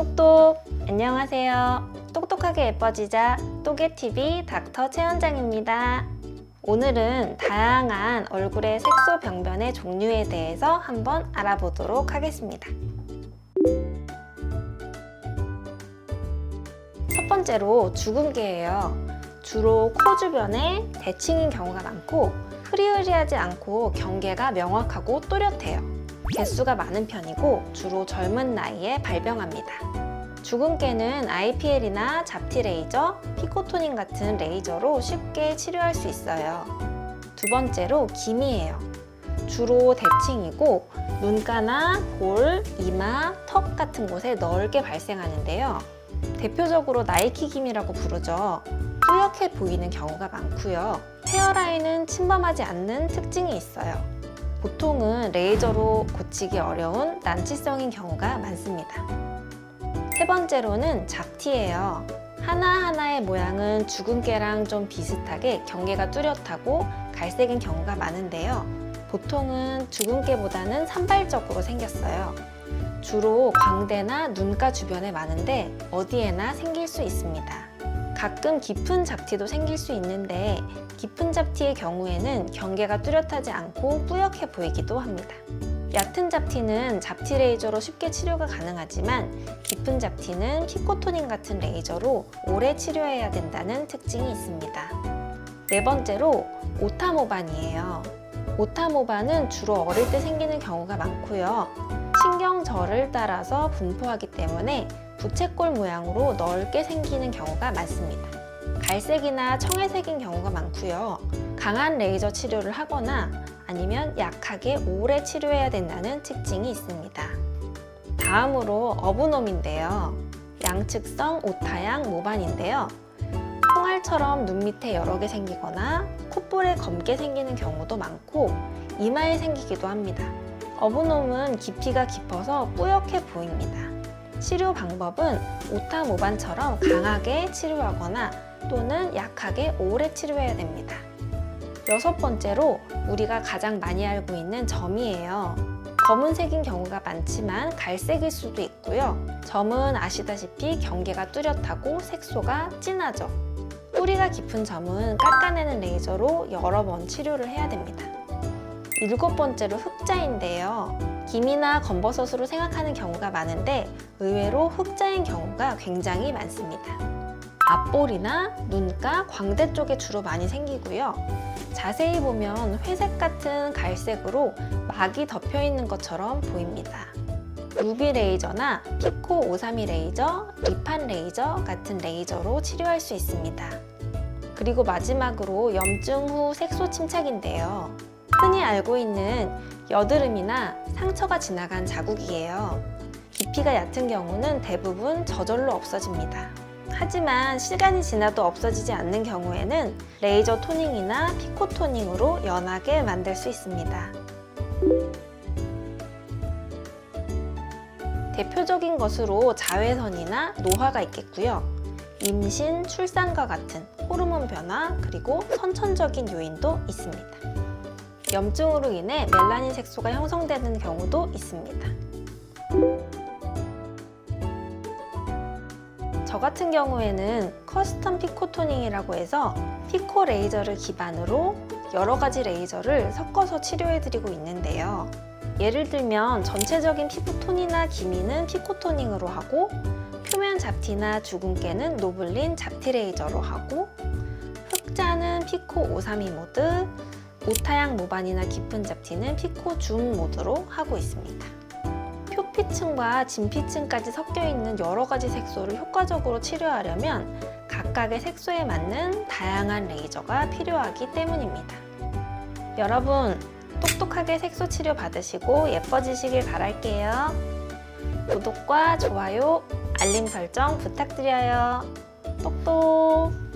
똑똑! 안녕하세요. 똑똑하게 예뻐지자 또개TV 닥터 최원장입니다. 오늘은 다양한 얼굴의 색소 병변의 종류에 대해서 한번 알아보도록 하겠습니다. 첫 번째로 주근깨예요. 주로 코 주변에 대칭인 경우가 많고 흐리흐리하지 않고 경계가 명확하고 또렷해요. 개수가 많은 편이고 주로 젊은 나이에 발병합니다. 주근깨는 IPL이나 잡티 레이저, 피코토닝 같은 레이저로 쉽게 치료할 수 있어요. 두 번째로 기미예요. 주로 대칭이고 눈가나 볼, 이마, 턱 같은 곳에 넓게 발생하는데요. 대표적으로 나이키 기미라고 부르죠. 뿌옇게 보이는 경우가 많고요. 헤어라인은 침범하지 않는 특징이 있어요. 보통은 레이저로 고치기 어려운 난치성인 경우가 많습니다. 세 번째로는 잡티예요. 하나하나의 모양은 주근깨랑 좀 비슷하게 경계가 뚜렷하고 갈색인 경우가 많은데요. 보통은 주근깨보다는 산발적으로 생겼어요. 주로 광대나 눈가 주변에 많은데 어디에나 생길 수 있습니다. 가끔 깊은 잡티도 생길 수 있는데 깊은 잡티의 경우에는 경계가 뚜렷하지 않고 뿌옇게 보이기도 합니다. 얕은 잡티는 잡티 레이저로 쉽게 치료가 가능하지만 깊은 잡티는 피코토닝 같은 레이저로 오래 치료해야 된다는 특징이 있습니다. 네 번째로 오타모반이에요. 오타모반은 주로 어릴 때 생기는 경우가 많고요. 신경절을 따라서 분포하기 때문에 부채꼴 모양으로 넓게 생기는 경우가 많습니다. 갈색이나 청회색인 경우가 많고요. 강한 레이저 치료를 하거나 아니면 약하게 오래 치료해야 된다는 특징이 있습니다. 다음으로 어부놈인데요. 양측성 오타양 모반인데요. 콩알처럼 눈 밑에 여러 개 생기거나 콧볼에 검게 생기는 경우도 많고 이마에 생기기도 합니다. 어부놈은 깊이가 깊어서 뿌옇게 보입니다. 치료 방법은 오타모반처럼 강하게 치료하거나 또는 약하게 오래 치료해야 됩니다. 여섯 번째로 우리가 가장 많이 알고 있는 점이에요. 검은색인 경우가 많지만 갈색일 수도 있고요. 점은 아시다시피 경계가 뚜렷하고 색소가 진하죠. 뿌리가 깊은 점은 깎아내는 레이저로 여러 번 치료를 해야 됩니다. 일곱 번째로 흑자인데요. 기미나 검버섯으로 생각하는 경우가 많은데 의외로 흑자인 경우가 굉장히 많습니다. 앞볼이나 눈가, 광대 쪽에 주로 많이 생기고요. 자세히 보면 회색 같은 갈색으로 막이 덮여 있는 것처럼 보입니다. UV 레이저나 피코 532 레이저, 리판 레이저 같은 레이저로 치료할 수 있습니다. 그리고 마지막으로 염증 후 색소 침착인데요. 흔히 알고 있는 여드름이나 상처가 지나간 자국이에요. 깊이가 얕은 경우는 대부분 저절로 없어집니다. 하지만 시간이 지나도 없어지지 않는 경우에는 레이저 토닝이나 피코 토닝으로 연하게 만들 수 있습니다. 대표적인 것으로 자외선이나 노화가 있겠고요. 임신, 출산과 같은 호르몬 변화, 그리고 선천적인 요인도 있습니다. 염증으로 인해 멜라닌 색소가 형성되는 경우도 있습니다. 저 같은 경우에는 커스텀 피코토닝이라고 해서 피코 레이저를 기반으로 여러 가지 레이저를 섞어서 치료해드리고 있는데요. 예를 들면 전체적인 피부톤이나 기미는 피코토닝으로 하고 표면 잡티나 주근깨는 노블린 잡티 레이저로 하고 흑자는 피코 532 모드, 오타양 모반이나 깊은 잡티는 피코 줌 모드로 하고 있습니다. 표피층과 진피층까지 섞여 있는 여러 가지 색소를 효과적으로 치료하려면 각각의 색소에 맞는 다양한 레이저가 필요하기 때문입니다. 여러분, 똑똑하게 색소 치료 받으시고 예뻐지시길 바랄게요. 구독과 좋아요, 알림 설정 부탁드려요. 똑똑!